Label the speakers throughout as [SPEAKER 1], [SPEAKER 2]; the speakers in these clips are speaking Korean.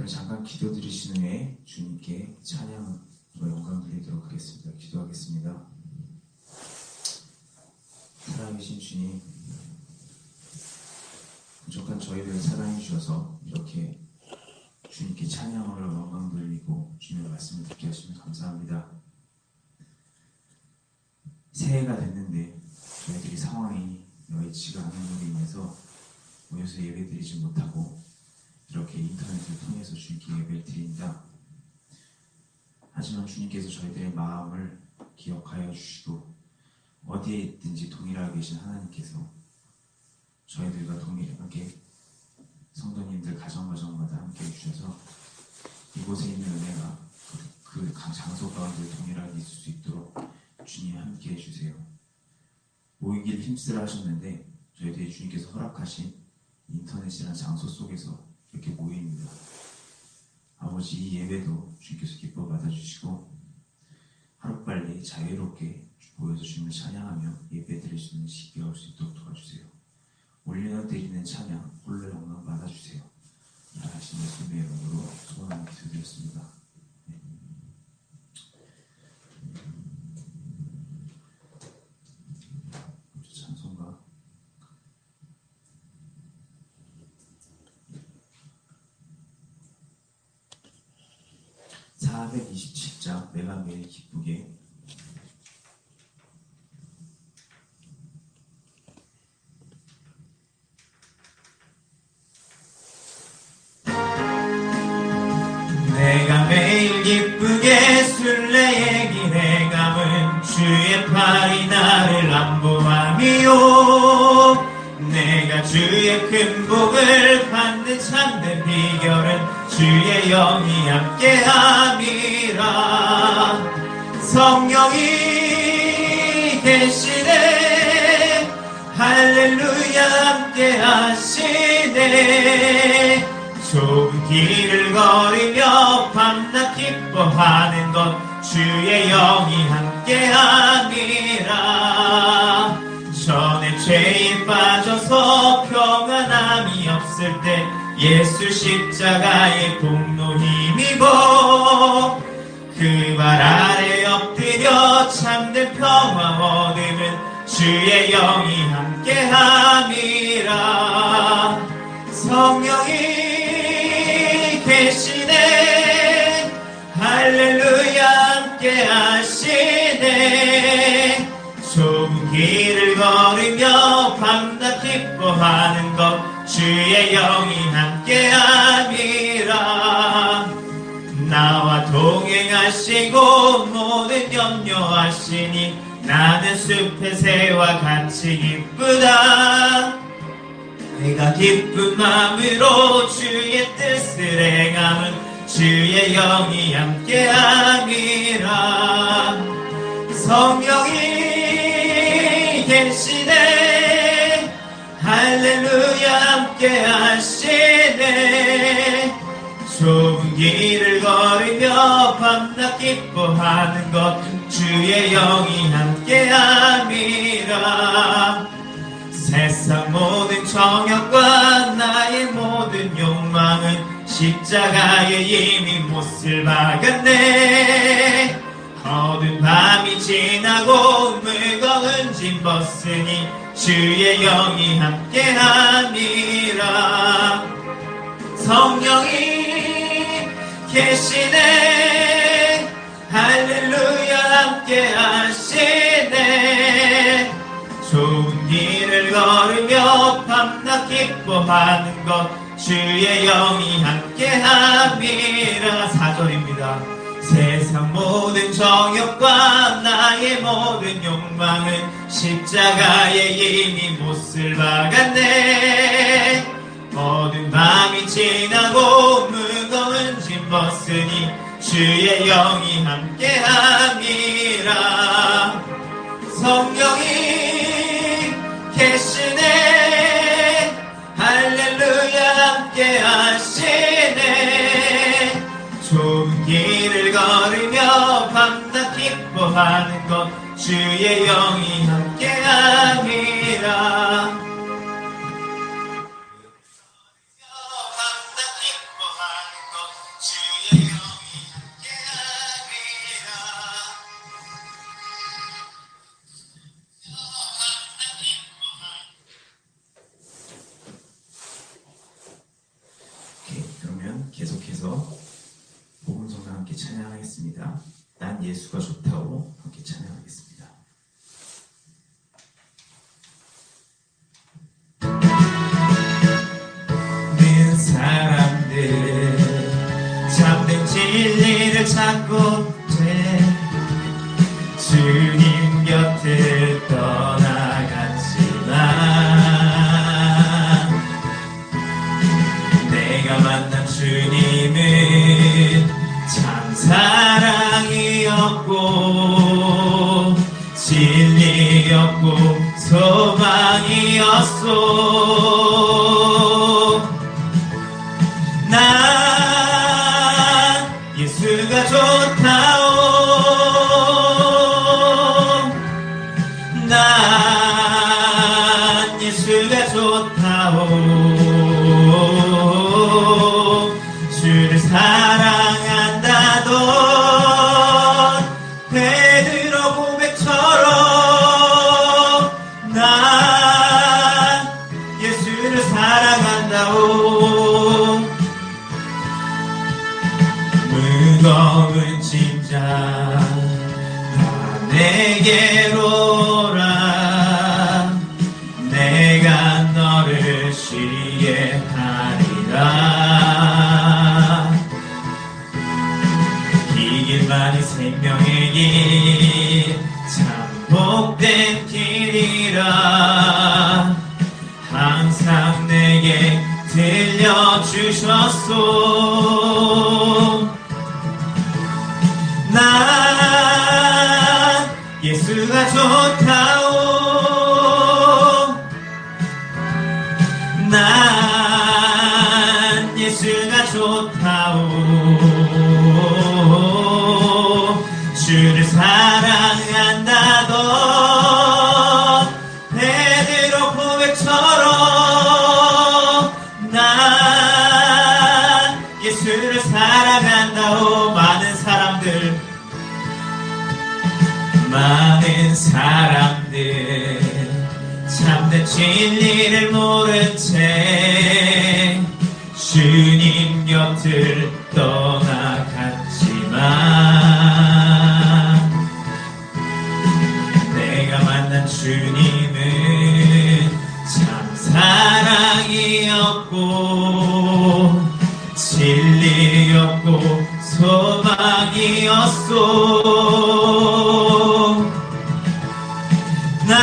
[SPEAKER 1] 그럼 잠깐 기도 드리신 후에 주님께 찬양으로 영광 드리도록 하겠습니다. 기도하겠습니다. 살아계신 주님, 부족한 저희를 사랑해 주셔서 이렇게 주님께 찬양으로 영광 돌리고 주님의 말씀을 듣게 하시면 감사합니다. 새해가 됐는데 저희들이 상황이 여의치가 않은 것으로 인해서 모여서 예배드리지 못하고 이렇게 인터넷을 통해서 주님께 예배를 드린다. 하지만 주님께서 저희들의 마음을 기억하여 주시고 어디에 있든지 동일하게 계신 하나님께서 저희들과 동일하게 성도님들 가정마다 함께 해주셔서 이곳에 있는 은혜가 그 장소 가운데 동일하게 있을 수 있도록 주님 함께 해주세요. 모이기를 힘쓰라 하셨는데 저희들이 주님께서 허락하신 인터넷이라는 장소 속에서 이렇게 모입니다. 아버지, 이 예배도 주님께서 기뻐 받아주시고 하루빨리 자유롭게 모여서 주님을 찬양하며 예배 드릴 수 있는 시기가 올 수 있도록 도와주세요. 올려드리는 찬양 홀로 영광 받아주세요. 나라신 예수님의 이름으로 소원하며 기도드렸습니다. 찬송가 427장 내가 매일 기쁘게.
[SPEAKER 2] 내가 매일 기쁘게 순례의 길에 감은 주의 팔이 나를 안보함이요. 내가 주의 큰 복을 받는 참된 비결은 주의 영이 함께함이라. 성령이 계시네, 할렐루야 함께하시네. 좁은 길을 걸으며 밤낮 기뻐하는 것 주의 영이 함께함이라. 전에 죄에 빠져서 평안함이 없을 때 예수 십자가의 공로 힘입어 그 발 아래 엎드려 참된 평화 얻음은 주의 영이 함께함이라. 성령이 계시네, 할렐루야 함께하시네. 좁은 길을 걸으며 밤낮 기뻐하는 것 주의 영이 함께함이라. 나와 동행하시고 모든 염려하시니 나는 숲의 새와 같이 기쁘다. 내가 기쁜 마음으로 주의 뜻을 행함은 주의 영이 함께함이라. 성령이 계시네, 할렐루야 함께하시네. 좁은 길을 걸으며 밤낮 기뻐하는 것 주의 영이 함께함이라. 세상 모든 정욕과 나의 모든 욕망은 십자가에 이미 못을 박았네. 어두운 밤이 지나고 무거운 짐 벗으니 주의 영이 함께함이라. 성령이 계시네, 할렐루야 함께하시네. 좋은 길을 걸으며 밤낮 기뻐하는 것 주의 영이 함께함이라. 4절입니다. 세상 모든 정욕과 나의 모든 욕망은 십자가에 이미 못을 박았네. 어두운 밤이 지나고 무거운 짐 벗으니 주의 영이 함께함이라. 성령이 계시네, 할렐루야 함께하시네. 좁은 길을 걸으며 밤낮 기뻐하는 것 주의 영이 함께함이라. 밤낮 기뻐하는 것
[SPEAKER 1] 그러면 계속해서 복음성가 함께 찬양하겠습니다. 난 예수가 좋다고 함께 찬양하겠습니다.
[SPEAKER 2] 는 사람들 참된 진리를 찾고 주님 곁을 떠나갔지만 내가 만난 주님은 참 사랑이었고 진리였고 소망이었소. 난 예수가 좋다오. 난 예수가 좋다오. 주를 사랑한다던 베드로 고백처럼 난 예수를 사랑한다오. 무거운 짐자 다 내게로 오라. 내가 너를 쉬게 하리라. 이 길만이 생명의 길 참 복된 길이라 항상 내게 들려주셨소. 난 예수가 좋다오. 난 예수가 좋다오. 주를 사랑한다던 베드로 고백처럼 난 예수를 사랑한다오. 많은 사람들 참된 진리를 모른 채 주님 곁을 떠나갔지만 내가 만난 주님은 참 사랑이었고 진리였고 소망이었소. 난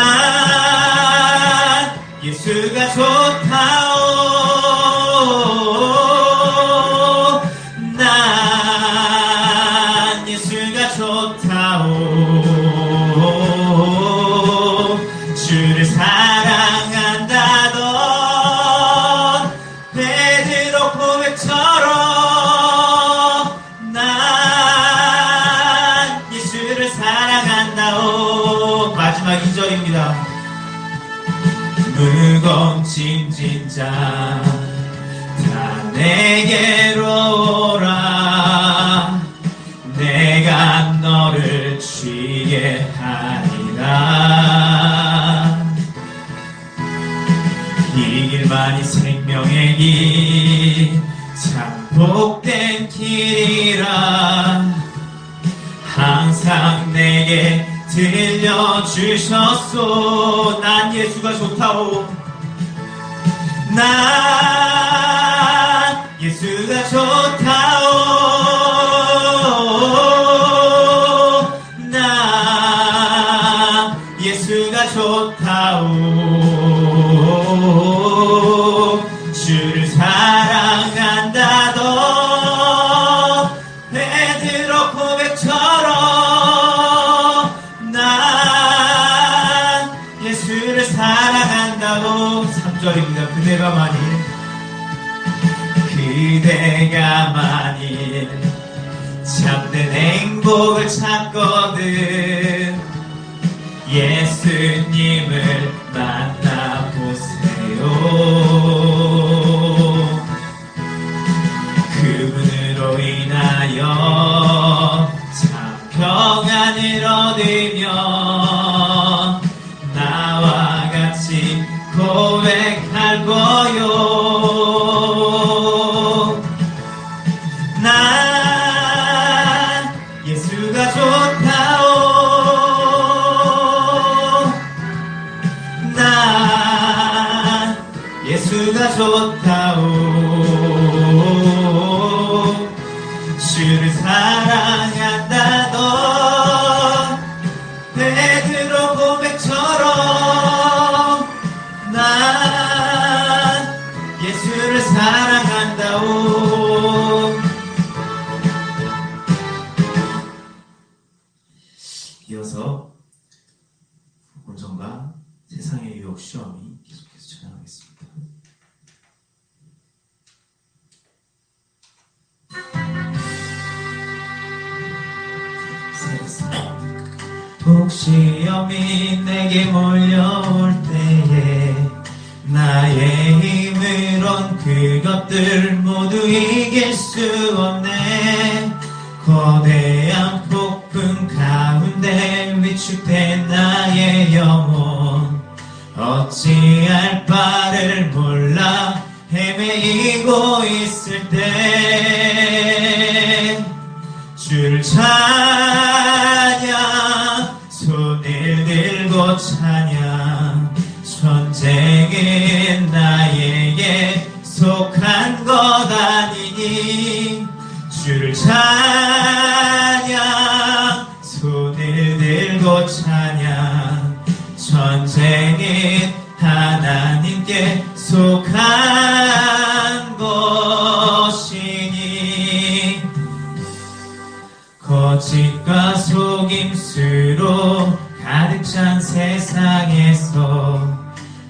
[SPEAKER 2] 예수가 좋다오. 난 예수가 좋다오. 주를 사랑한다던 베드로 고백처럼 난 예수를 사랑한다오. 마지막 2절입니다. 무거운 짐진 자 다 내게로 오라. 내가 너를 쉬게 하리라. 이 길만이 생명의 길 참 복된 길이라 항상 내게 들려주셨소. 난 예수가 좋다오. 난 예수가 좋다오. 난 예수가 좋다오. 주를 사랑한다던 베드로 고백처럼 난 예수를 사랑한다고. 3절입니다. 그대가 만일 참된 행복을 찾거든 예수님을 만나보세요. 그분으로 인하여 참 평안을 얻으며 나와 같이 고백할 거요. 좋다오. 주를 사랑한다 너 베드로 고백처럼 난 예수를 사랑한다오. 이어서 본성과 세상의 유혹 시험이 계속해서 찬양하겠습니다. 혹시험이 내게 몰려올 때에 나의 힘으론 그것들 모두 이길 수 없네. 거대한 폭풍 가운데 위축된 나의 영혼 어찌할 바를 몰라 헤매이고 있을 때 주를 찬양 손을 들고 찬양 전쟁은 나에게 속한 것 아니니 주를 찬양 손을 들고 찬양 전쟁은 하나님께 속한 것이니 거짓과 속임수로 가득 찬 세상에서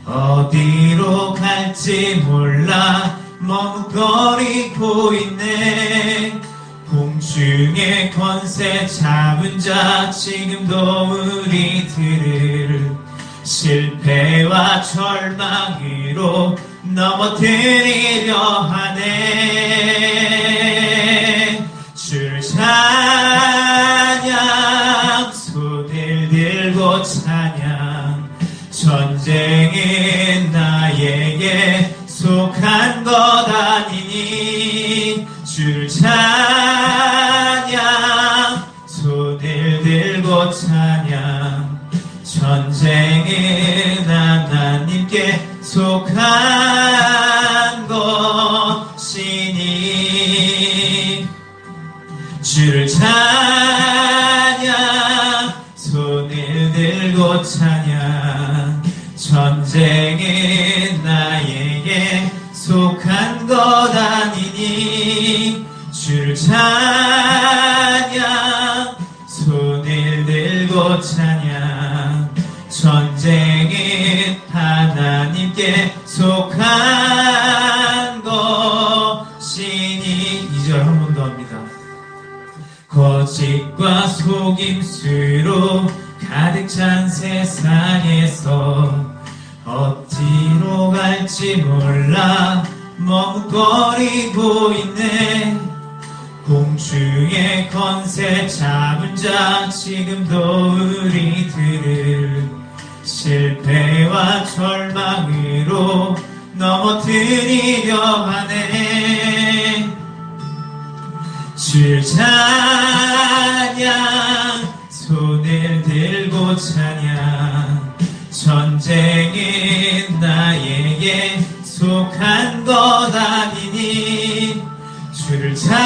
[SPEAKER 2] 어디로 갈지 몰라 머뭇거리고 있네. 공중의 권세 잡은 자 지금도 우리들을 실패와 절망으로 넘어뜨리려 하네. 주를 찬양 손을 들고 찬양 전쟁은 나에게 속한 것 아니니 주를 찬양 손을 들고 찬양 전쟁은 하나님께 속한 것이니 주를 찬양 손을 들고 찬양 전쟁은 나에게 속한 것 아니니 주를 찬양 손을 들고 찬양 전쟁은 하나님께 속한 것이니. 2절 한 번 더 합니다. 거짓과 속임수로 가득 찬 세상에서 어디로 갈지 몰라 머뭇거리고 있네. 공중의 권세 잡은 자 지금도 우리들을 실패와 절망으로 넘어뜨리려 하네. 주를 찬양 손을 들고 찬양 전쟁은 나에게 속한 것 아니니 주를 찬양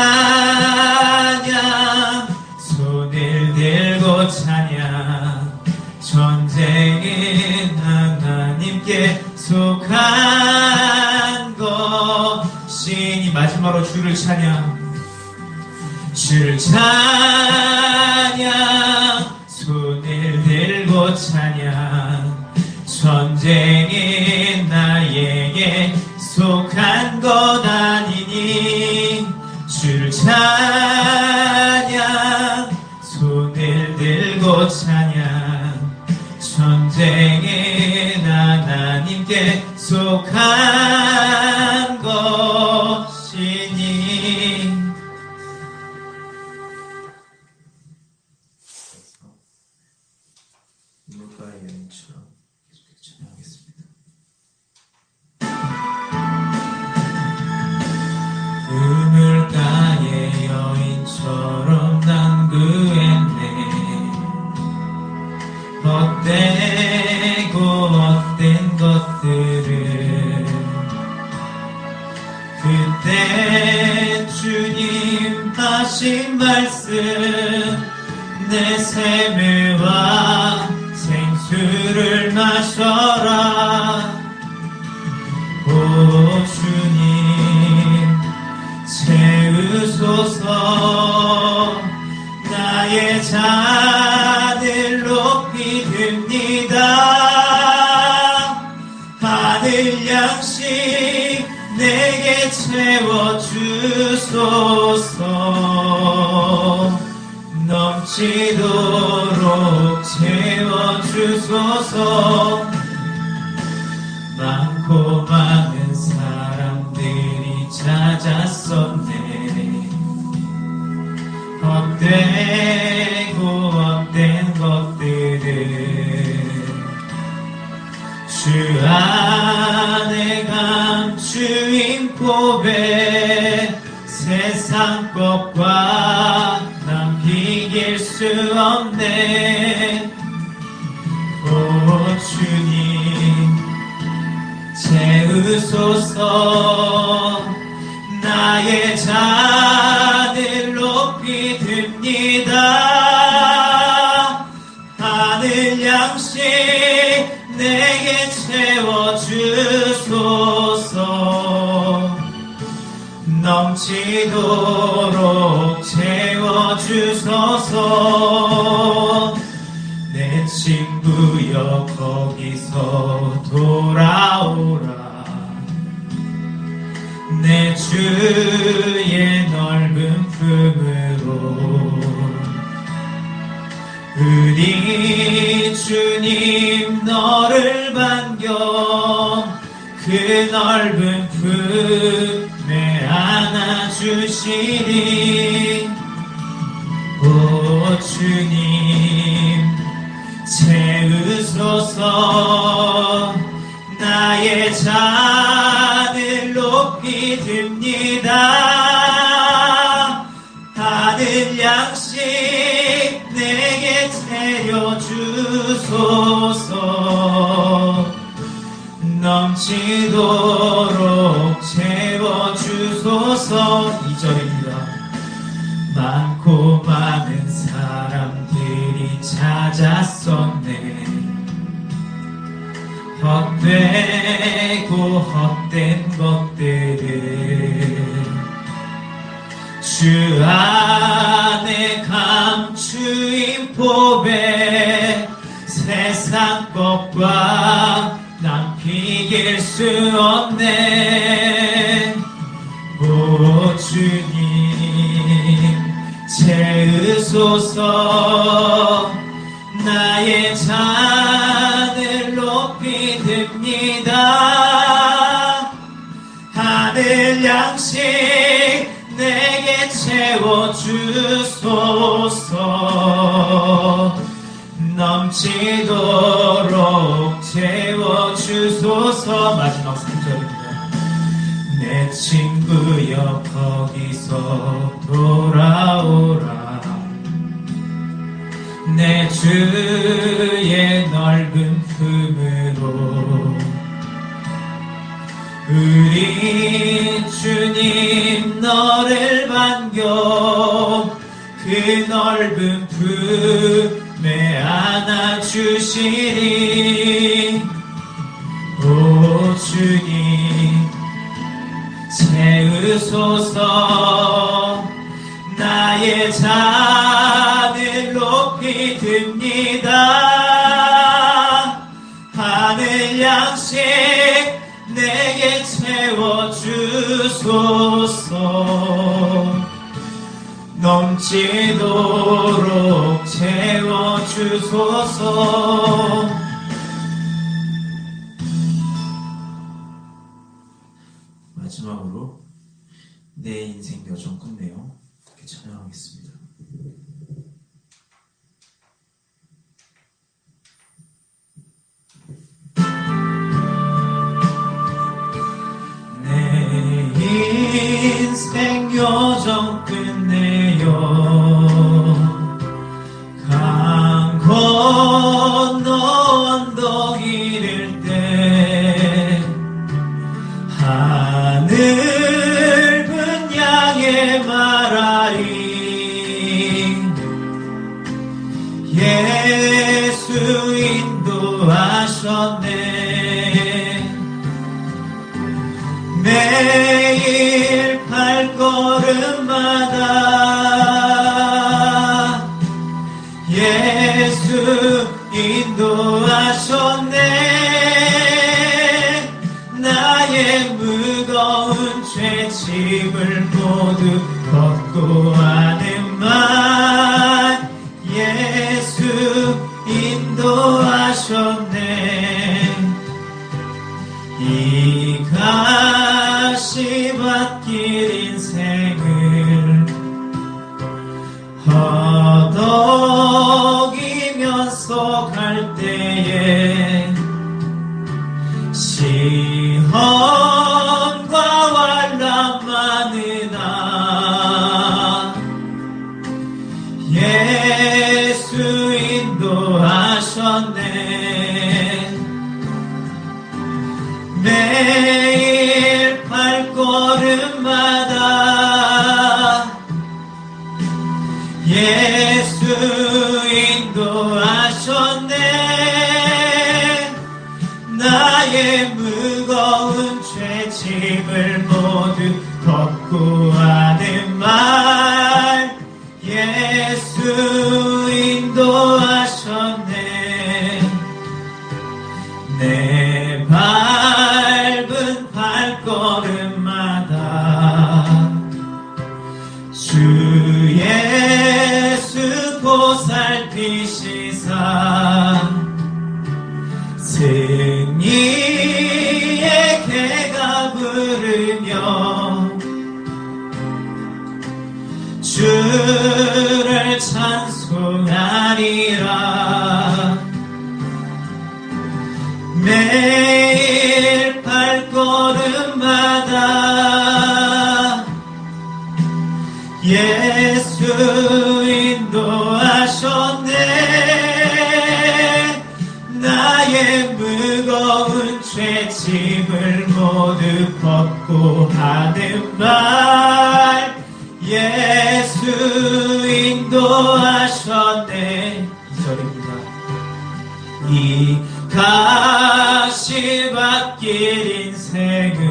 [SPEAKER 2] 손을 들고 찬양 전쟁은 하나님께 속한 것이니. 마지막으로 주를 찬양 주를 찬양 손을 들고 찬양 전쟁은 나에게 속한 것 아니니 주를 찬양 손을 들고 찬양 전쟁은 하나님께 속한 것이니. 눈물가의 여인처럼 계속해서 찬양하겠습니다. 눈물가의 여인처럼 난 구했네. 헛되고 헛된 것들을 말씀 내 샘매와 생수를 마셔라. 오 주님 채우소서. 나의 잔을 높이 듭니다. 하늘 양식 내게 채워주소서. 넘치도록 채워주소서. 많고 많은 사람들이 찾았었네. 헛되고 헛된 것들을 주 안에 감추인 고백. 세상 것과 난 비길 수 없네. 오 주님 채우소서. 나의 잔을 높이 듭니다. 하늘 양식 내게 채워주소서. 넘치도록 채워주소서. 내 친구여 거기서 돌아오라. 내 주의 넓은 품으로. 우리 주님 너를 반겨 그 넓은 품에 안아주시리. 오 주님 채우소서. 나의 잔을 높이 듭니다. 하늘 양식 내게 채워주소서. 넘치도록 채워주소서. 2절입니다. 많고 많은 사람들이 찾았었네. 헛되고 헛된 것들을 주 안에 감추인 보배. 세상 것과 난 비길 수 없네. 오 주님 채우소서. 나의 잔을 높이 듭니다. 하늘 양식 내게 채워주소서. 넘치도록 채워주소서. 마지막 3절입니다. 내 친구여 거기서 돌아오라. 내 주의 넓은 품으로. 우리 주님 너를 반겨 그 넓은 품에 안아주시리. 오 주님 채우소서. 나의 잔을 높이 듭니다. 하늘 양식 내게 채워주소서. 넘치도록 채워주소서. 마지막으로 내 인생 여정 끝내요. 이렇게 찬양하겠습니다. 내 인생 여정 끝내요. 강 건너 언덕 이를 때 하늘은 양의 말하리. 인도하셨네. 매일 발걸음마다 예수 인도하셨네. 나의 무거운 죄짐을 모두 걷고 하는 말 예수 인도하셨네. 이 가시밭길 인생을 허덕이면서 갈 때에 시험과 환난 많으나 예수 인도하셨네. 매일 발걸음마다 예수 인도하셨네. 나의 무거운 죄짐을 모두 걷고 하는 말 예수 인도하셨네. 내 밟은 발걸음마다 주 예수 보살피시사 승리의 개가 부르며 주를 찬송하리라. 매일 발걸음마다 예수 인도하셨네. 나의 무거운 죄짐을 모두 걷고 하는 말 예수 인도하셨네. 2절입니다. 이 가시밭길 인생을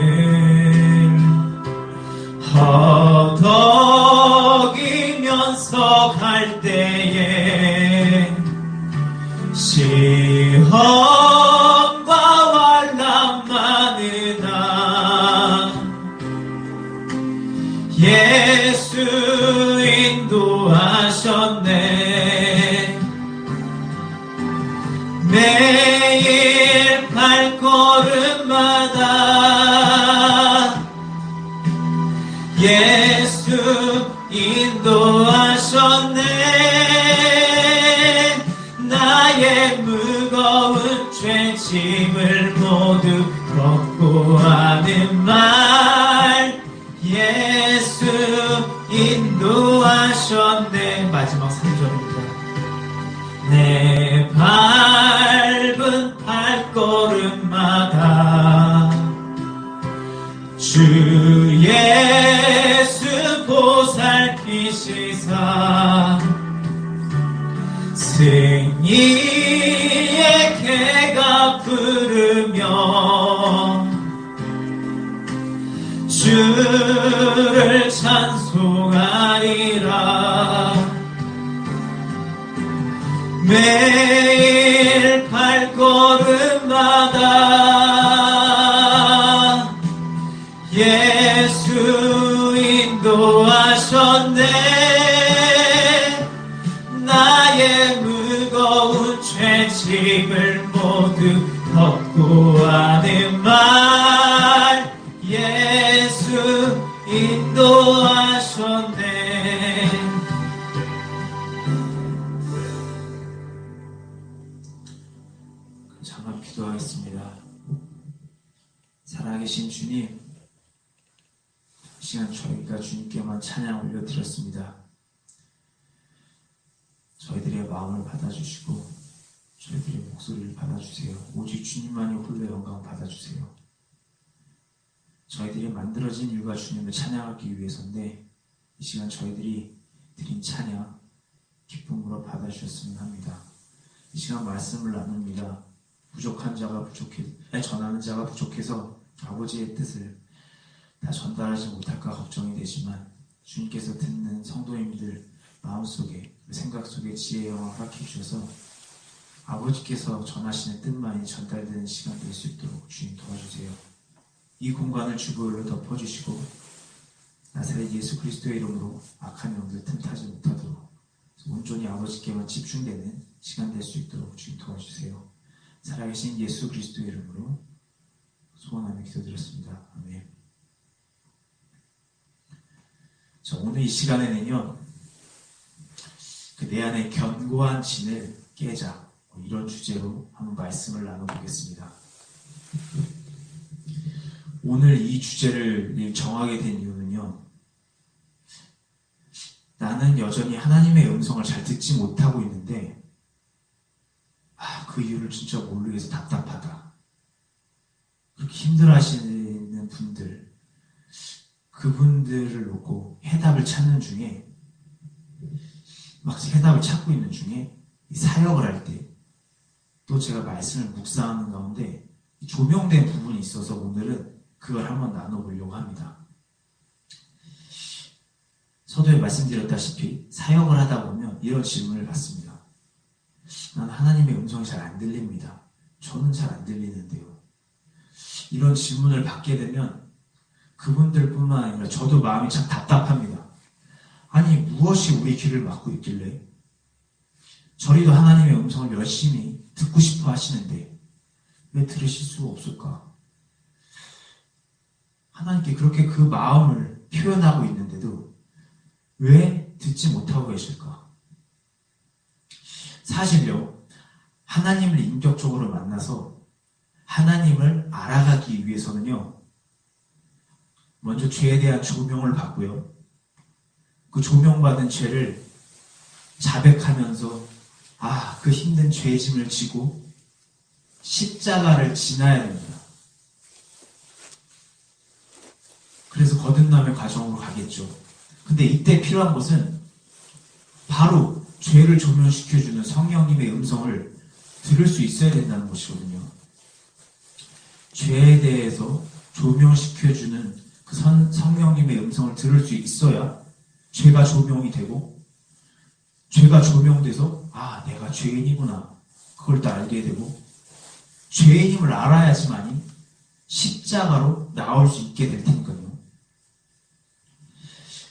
[SPEAKER 2] 허덕이면서 갈 때에 시험과 환난 많으나 예수 인도하셨네. 매일 발걸음마다 예수 인도하셨네. 나의 무거운 죄짐을 모두 걷고 하는 말 예수 인도하셨네. 마지막 3절입니다. 내 밟은 발걸음마다 주 예수 보살피시사 승리의 개가 부르며 주를 찬송하리라. 매일 발걸음마다 예수 인도하셨네. 나의 무거운 죄짐을 모두 걷고 하는 말 예수 인도하셨네.
[SPEAKER 1] 잠깐 기도하겠습니다. 살아계신 주님, 이 시간 저희가 주님께만 찬양 올려드렸습니다. 저희들의 마음을 받아주시고 저희들의 목소리를 받아주세요. 오직 주님만이 홀로 영광 받아주세요. 저희들이 만들어진 이유가 주님을 찬양하기 위해서인데 이 시간 저희들이 드린 찬양 기쁨으로 받아주셨으면 합니다. 이 시간 말씀을 나눕니다. 전하는 자가 부족해서 아버지의 뜻을 다 전달하지 못할까 걱정이 되지만 주님께서 듣는 성도님들 마음속에 생각 속에 지혜의 영을 허락해 주셔서 아버지께서 전하시는 뜻만이 전달되는 시간 될 수 있도록 주님 도와주세요. 이 공간을 주보혈로 덮어주시고 나사렛 예수 그리스도의 이름으로 악한 영들 틈타지 못하도록 온전히 아버지께만 집중되는 시간 될 수 있도록 주님 도와주세요. 살아계신 예수 그리스도의 이름으로 소원하며 기도드렸습니다. 아멘. 자, 오늘 이 시간에는요, 내 안에 견고한 진을 깨자, 이런 주제로 한번 말씀을 나눠보겠습니다. 오늘 이 주제를 정하게 된 이유는요, 나는 여전히 하나님의 음성을 잘 듣지 못하고 있는데, 그 이유를 진짜 모르겠어. 답답하다. 그렇게 힘들어하시는 분들, 그분들을 놓고 해답을 찾는 중에, 막 해답을 찾고 있는 중에, 사역을 할 때, 또 제가 말씀을 묵상하는 가운데, 조명된 부분이 있어서 오늘은 그걸 한번 나눠보려고 합니다. 서두에 말씀드렸다시피, 사역을 하다 보면 이런 질문을 받습니다. 난 하나님의 음성이 잘 안 들립니다. 저는 잘 안 들리는데요. 이런 질문을 받게 되면 그분들뿐만 아니라 저도 마음이 참 답답합니다. 아니, 무엇이 우리 귀를 막고 있길래 저리도 하나님의 음성을 열심히 듣고 싶어 하시는데 왜 들으실 수가 없을까? 하나님께 그렇게 그 마음을 표현하고 있는데도 왜 듣지 못하고 계실까? 사실요, 하나님을 인격적으로 만나서 하나님을 알아가기 위해서는요, 먼저 죄에 대한 조명을 받고요, 그 조명받은 죄를 자백하면서 그 힘든 죄의 짐을 지고 십자가를 지나야 됩니다. 그래서 거듭남의 과정으로 가겠죠. 근데 이때 필요한 것은 바로 죄를 조명시켜주는 성령님의 음성을 들을 수 있어야 된다는 것이거든요. 죄에 대해서 조명시켜주는 그 성령님의 음성을 들을 수 있어야 죄가 조명이 되고, 죄가 조명돼서 내가 죄인이구나, 그걸 또 알게 되고, 죄인임을 알아야지만이 십자가로 나올 수 있게 될 테니까요.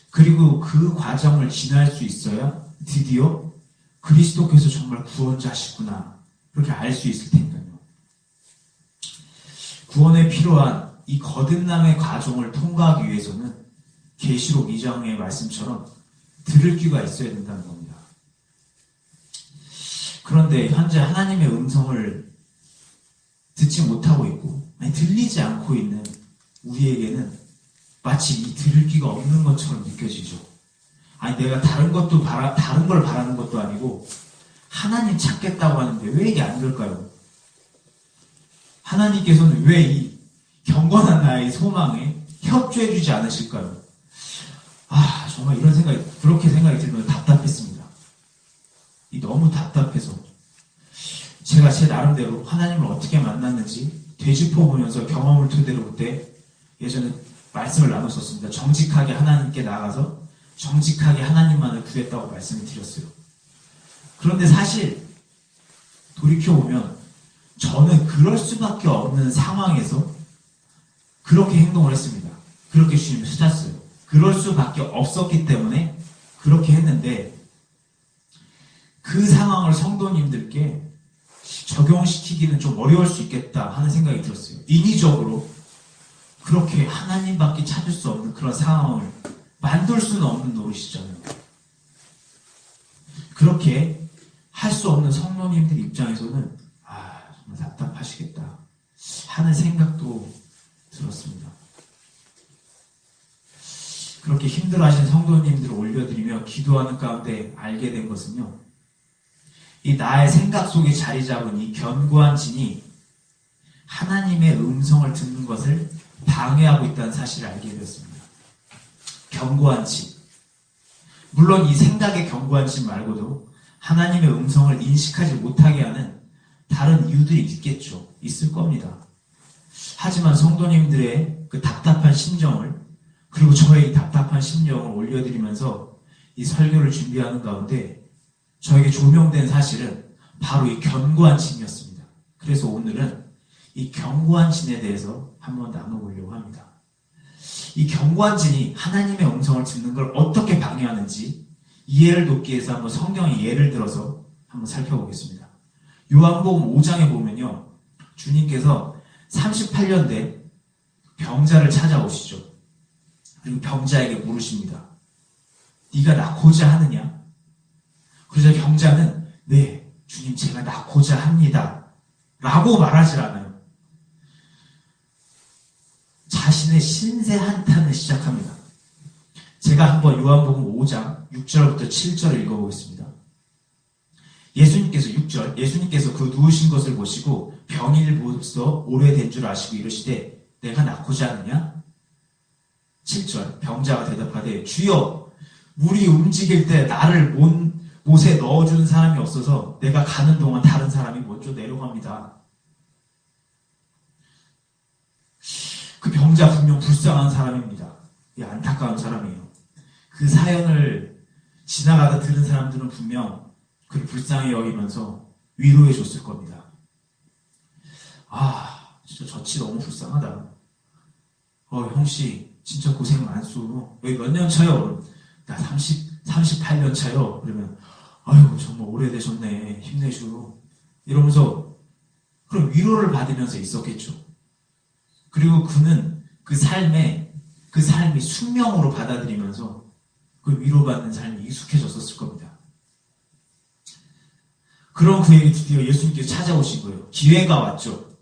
[SPEAKER 1] 그리고 그 과정을 지날 수 있어야 드디어 그리스도께서 정말 구원자시구나, 그렇게 알 수 있을 테니까요. 구원에 필요한 이 거듭남의 과정을 통과하기 위해서는 계시록 2장의 말씀처럼 들을 귀가 있어야 된다는 겁니다. 그런데 현재 하나님의 음성을 듣지 못하고 있고, 들리지 않고 있는 우리에게는 마치 이 들을 귀가 없는 것처럼 느껴지죠. 내가 다른 걸 바라는 것도 아니고 하나님 찾겠다고 하는데 왜 이게 안 될까요? 하나님께서는 왜 이 경건한 나의 소망에 협조해주지 않으실까요? 정말 그렇게 생각이 들면 답답했습니다. 너무 답답해서 제가 제 나름대로 하나님을 어떻게 만났는지 되짚어보면서 경험을 토대로 그때 예전에 말씀을 나눴었습니다. 정직하게 하나님께 나가서 정직하게 하나님만을 구했다고 말씀을 드렸어요. 그런데 사실 돌이켜보면 저는 그럴 수밖에 없는 상황에서 그렇게 행동을 했습니다. 그렇게 주님을 찾았어요. 그럴 수밖에 없었기 때문에 그렇게 했는데, 그 상황을 성도님들께 적용시키기는 좀 어려울 수 있겠다 하는 생각이 들었어요. 인위적으로 그렇게 하나님밖에 찾을 수 없는 그런 상황을 만들 수는 없는 노릇이잖아요. 그렇게 할 수 없는 성도님들 입장에서는 정말 답답하시겠다 하는 생각도 들었습니다. 그렇게 힘들어하신 성도님들을 올려드리며 기도하는 가운데 알게 된 것은요, 이 나의 생각 속에 자리 잡은 이 견고한 진이 하나님의 음성을 듣는 것을 방해하고 있다는 사실을 알게 되었습니다. 견고한 진. 물론 이 생각의 견고한 진 말고도 하나님의 음성을 인식하지 못하게 하는 다른 이유들이 있겠죠. 있을 겁니다. 하지만 성도님들의 그 답답한 심정을, 그리고 저의 이 답답한 심정을 올려드리면서 이 설교를 준비하는 가운데 저에게 조명된 사실은 바로 이 견고한 진이었습니다. 그래서 오늘은 이 견고한 진에 대해서 한번 나눠보려고 합니다. 이 견고한 진이 하나님의 음성을 듣는 걸 어떻게 방해하는지 이해를 돕기 위해서 한번 성경의 예를 들어서 한번 살펴보겠습니다. 요한복음 5장에 보면요, 주님께서 38년 된 병자를 찾아오시죠. 그리고 병자에게 물으십니다. 네가 낫고자 하느냐? 그러자 병자는 네, 주님 제가 낫고자 합니다 라고 말하지 않아요. 자신의 신세 한탄을 시작합니다. 제가 한번 요한복음 5장 6절부터 7절을 읽어보겠습니다. 예수님께서 6절, 예수님께서 그 누우신 것을 보시고 병이 벌써 오래된 줄 아시고 이르시되 내가 낫고자 하느냐? 7절, 병자가 대답하되 주여, 물이 움직일 때 나를 못에 넣어주는 사람이 없어서 내가 가는 동안 다른 사람이 먼저 내려갑니다. 그 병자 분명 불쌍한 사람입니다. 안타까운 사람이에요. 그 사연을 지나가다 들은 사람들은 분명 그를 불쌍히 여기면서 위로해 줬을 겁니다. 아, 진짜 저치 너무 불쌍하다. 형씨 진짜 고생 많소. 왜 몇 년 차요? 나 38년 차요. 그러면 아이고 정말 오래되셨네. 힘내시오. 이러면서 그럼 위로를 받으면서 있었겠죠. 그리고 그는 그 삶이 숙명으로 받아들이면서 그 위로받는 삶이 익숙해졌었을 겁니다. 그런 그에게 드디어 예수님께서 찾아오신 거예요. 기회가 왔죠.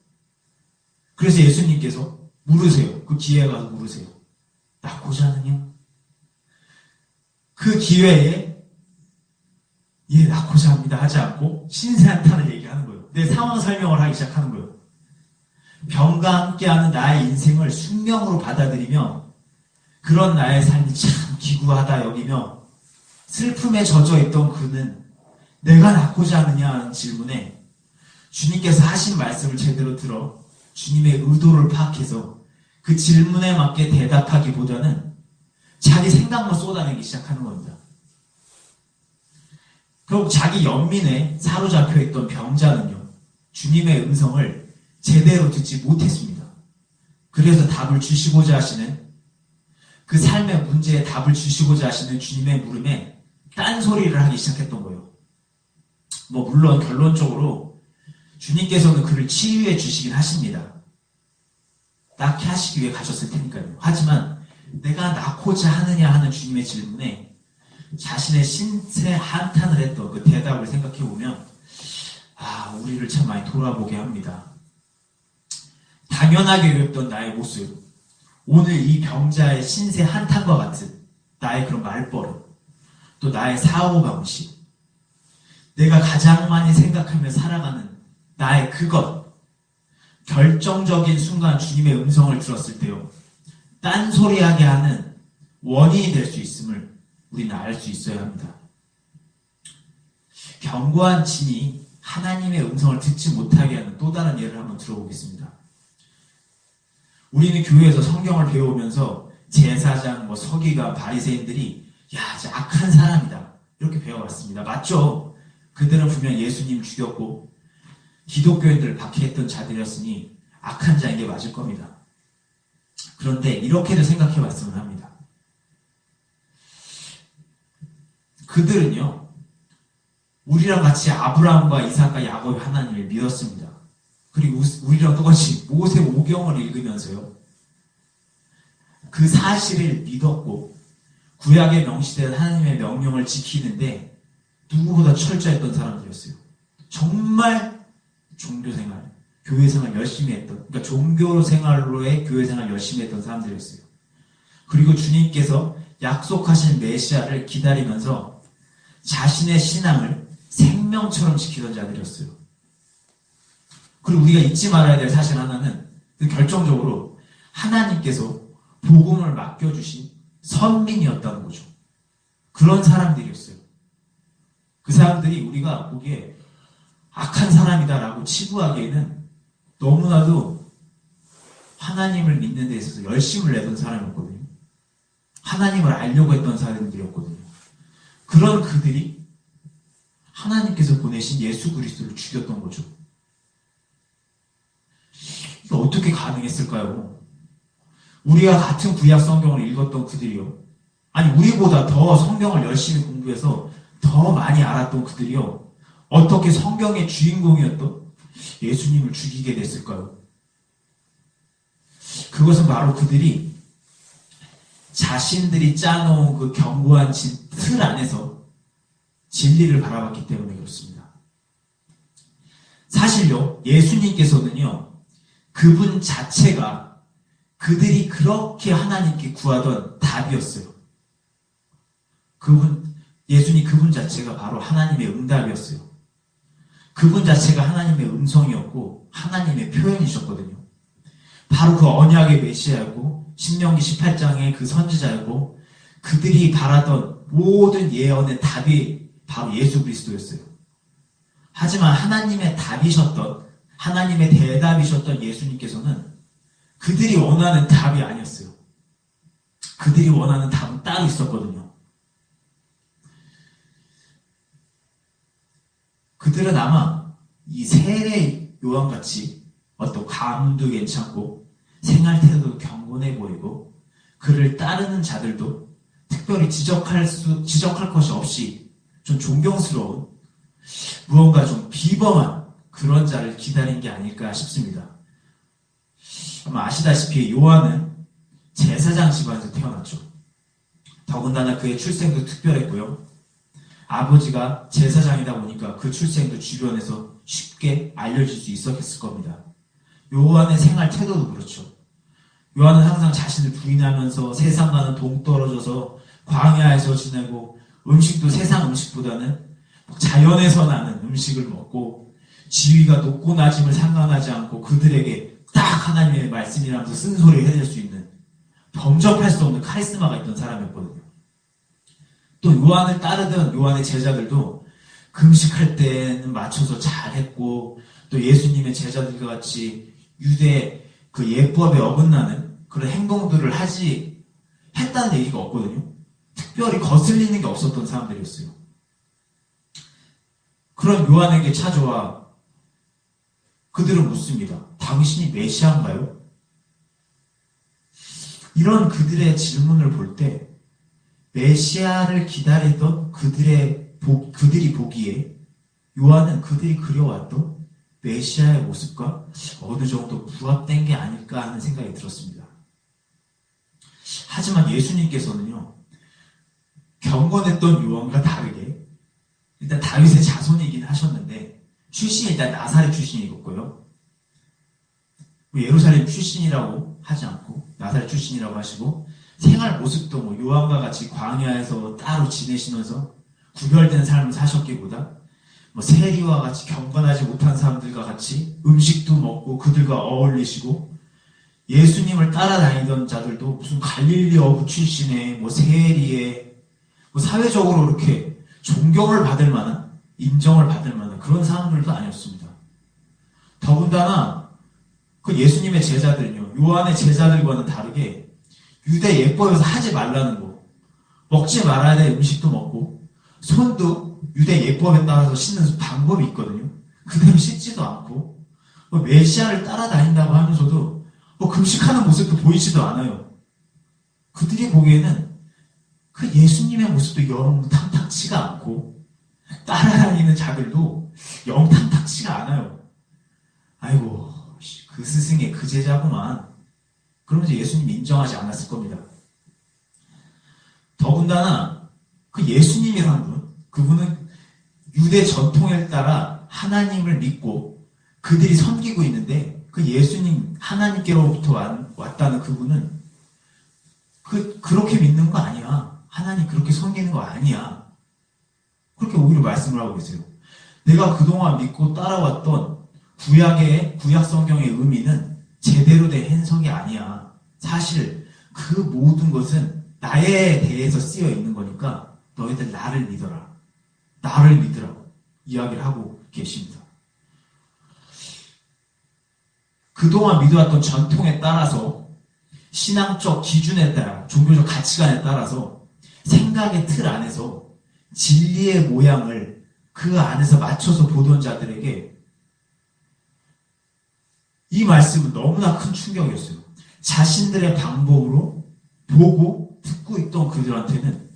[SPEAKER 1] 그래서 예수님께서 물으세요. 그 기회가 와서 물으세요. 낫고자 하느냐? 그 기회에 낫고자 합니다 하지 않고 신세한탄을 얘기하는 거예요. 내 상황 설명을 하기 시작하는 거예요. 병과 함께하는 나의 인생을 숙명으로 받아들이며 그런 나의 삶이 참 기구하다 여기며 슬픔에 젖어 있던 그는 내가 낫고자 하느냐 하는 질문에 주님께서 하신 말씀을 제대로 들어 주님의 의도를 파악해서 그 질문에 맞게 대답하기보다는 자기 생각만 쏟아내기 시작하는 겁니다. 결국 자기 연민에 사로잡혀 있던 병자는요, 주님의 음성을 제대로 듣지 못했습니다. 그래서 답을 주시고자 하시는, 그 삶의 문제에 답을 주시고자 하시는 주님의 물음에 딴소리를 하기 시작했던 거예요. 물론 결론적으로 주님께서는 그를 치유해 주시긴 하십니다. 낫게 하시기 위해 가셨을 테니까요. 하지만 내가 낫고자 하느냐 하는 주님의 질문에 자신의 신세 한탄을 했던 그 대답을 생각해보면 우리를 참 많이 돌아보게 합니다. 당연하게 여겼던 나의 모습, 오늘 이 병자의 신세 한탄과 같은 나의 그런 말버릇, 또 나의 사고방식, 내가 가장 많이 생각하며 살아가는 나의 그것, 결정적인 순간 주님의 음성을 들었을 때요, 딴소리하게 하는 원인이 될 수 있음을 우리는 알 수 있어야 합니다. 견고한 진이 하나님의 음성을 듣지 못하게 하는 또 다른 예를 한번 들어보겠습니다. 우리는 교회에서 성경을 배우면서 제사장, 서기관, 바리새인들이 진짜 악한 사람이다 이렇게 배워왔습니다. 맞죠? 그들은 분명 예수님을 죽였고 기독교인들을 박해했던 자들이었으니 악한 자인 게 맞을 겁니다. 그런데 이렇게도 생각해봤으면 합니다. 그들은요, 우리랑 같이 아브라함과 이삭과 야곱의 하나님을 믿었습니다. 그리고 우리랑 똑같이 모세오경을 읽으면서요, 그 사실을 믿었고 구약에 명시된 하나님의 명령을 지키는데 누구보다 철저했던 사람들이었어요. 정말 종교생활, 교회생활 열심히 했던, 그러니까 종교생활로의 교회생활 열심히 했던 사람들이었어요. 그리고 주님께서 약속하신 메시아를 기다리면서 자신의 신앙을 생명처럼 지키던 자들이었어요. 그리고 우리가 잊지 말아야 될 사실 하나는 결정적으로 하나님께서 복음을 맡겨주신 선민이었다는 거죠. 그런 사람들이었어요. 그 사람들이 우리가 보기에 악한 사람이다라고 치부하기에는 너무나도 하나님을 믿는 데 있어서 열심을 내던 사람이었거든요. 하나님을 알려고 했던 사람들이었거든요. 그런 그들이 하나님께서 보내신 예수 그리스도를 죽였던 거죠. 이게 어떻게 가능했을까요? 우리가 같은 구약 성경을 읽었던 그들이요. 아니, 우리보다 더 성경을 열심히 공부해서 더 많이 알았던 그들이요. 어떻게 성경의 주인공이었던 예수님을 죽이게 됐을까요? 그것은 바로 그들이 자신들이 짜놓은 그 견고한 틀 안에서 진리를 바라봤기 때문에 그렇습니다. 사실요, 예수님께서는요, 그분 자체가 그들이 그렇게 하나님께 구하던 답이었어요. 예수님 그분 자체가 바로 하나님의 응답이었어요. 그분 자체가 하나님의 음성이었고 하나님의 표현이셨거든요. 바로 그 언약의 메시아였고 신명기 18장의 그 선지자였고 그들이 바라던 모든 예언의 답이 바로 예수 그리스도였어요. 하지만 하나님의 답이셨던, 하나님의 대답이셨던 예수님께서는 그들이 원하는 답이 아니었어요. 그들이 원하는 답은 따로 있었거든요. 그들은 아마 이 세례 요한같이 어떤 가문도 괜찮고 생활 태도도 경건해 보이고 그를 따르는 자들도 특별히 지적할 것이 없이 좀 존경스러운 무언가 좀 비범한 그런 자를 기다린 게 아닐까 싶습니다. 아마 아시다시피 요한은 제사장 집안에서 태어났죠. 더군다나 그의 출생도 특별했고요. 아버지가 제사장이다 보니까 그 출생도 주변에서 쉽게 알려질 수 있었을 겁니다. 요한의 생활 태도도 그렇죠. 요한은 항상 자신을 부인하면서 세상과는 동떨어져서 광야에서 지내고 음식도 세상 음식보다는 자연에서 나는 음식을 먹고 지위가 높고 낮음을 상관하지 않고 그들에게 딱 하나님의 말씀이라면서 쓴소리 해낼 수 있는 범접할 수 없는 카리스마가 있던 사람이었거든요. 또 요한을 따르던 요한의 제자들도 금식할 때는 맞춰서 잘했고 또 예수님의 제자들과 같이 유대 그 예법에 어긋나는 그런 행동들을 했다는 얘기가 없거든요. 특별히 거슬리는 게 없었던 사람들이었어요. 그런 요한에게 찾아와 그들은 묻습니다. 당신이 메시아인가요? 이런 그들의 질문을 볼 때 메시아를 기다리던 그들이 보기에 요한은 그들이 그려왔던 메시아의 모습과 어느 정도 부합된 게 아닐까 하는 생각이 들었습니다. 하지만 예수님께서는요, 경건했던 요한과 다르게 일단 다윗의 자손이긴 하셨는데 출신이 일단 나사렛 출신이었고요. 예루살렘 출신이라고 하지 않고 나사렛 출신이라고 하시고 생활 모습도 요한과 같이 광야에서 따로 지내시면서 구별된 삶을 사셨기보다 세리와 같이 경건하지 못한 사람들과 같이 음식도 먹고 그들과 어울리시고 예수님을 따라다니던 자들도 무슨 갈릴리 어부 출신의 세리의 사회적으로 이렇게 존경을 받을 만한 인정을 받을 만한 그런 사람들도 아니었습니다. 더군다나 그 예수님의 제자들은요, 요한의 제자들과는 다르게 유대 예법에서 하지 말라는 거, 먹지 말아야 될 음식도 먹고 손도 유대 예법에 따라서 씻는 방법이 있거든요. 그대로 씻지도 않고 메시아를 따라다닌다고 하면서도 금식하는 모습도 보이지도 않아요. 그들이 보기에는 그 예수님의 모습도 영 탐탁치가 않고 따라다니는 자들도 영 탐탁치가 않아요. 아이고 그 스승의 그 제자구만. 그러면서 예수님이 인정하지 않았을 겁니다. 더군다나 그 예수님이라는 분, 그분은 유대 전통에 따라 하나님을 믿고 그들이 섬기고 있는데 그 예수님 하나님께로부터 왔다는 그분은 그렇게 믿는 거 아니야. 하나님 그렇게 섬기는 거 아니야. 그렇게 오히려 말씀을 하고 계세요. 내가 그동안 믿고 따라왔던 구약 성경의 의미는 제대로 된 해석이 아니야. 사실 그 모든 것은 나에 대해서 쓰여 있는 거니까 너희들 나를 믿어라. 나를 믿으라고 이야기를 하고 계십니다.
[SPEAKER 3] 그동안 믿어왔던 전통에 따라서 신앙적 기준에 따라 종교적 가치관에 따라서 생각의 틀 안에서 진리의 모양을 그 안에서 맞춰서 보던 자들에게 이 말씀은 너무나 큰 충격이었어요. 자신들의 방법으로 보고 듣고 있던 그들한테는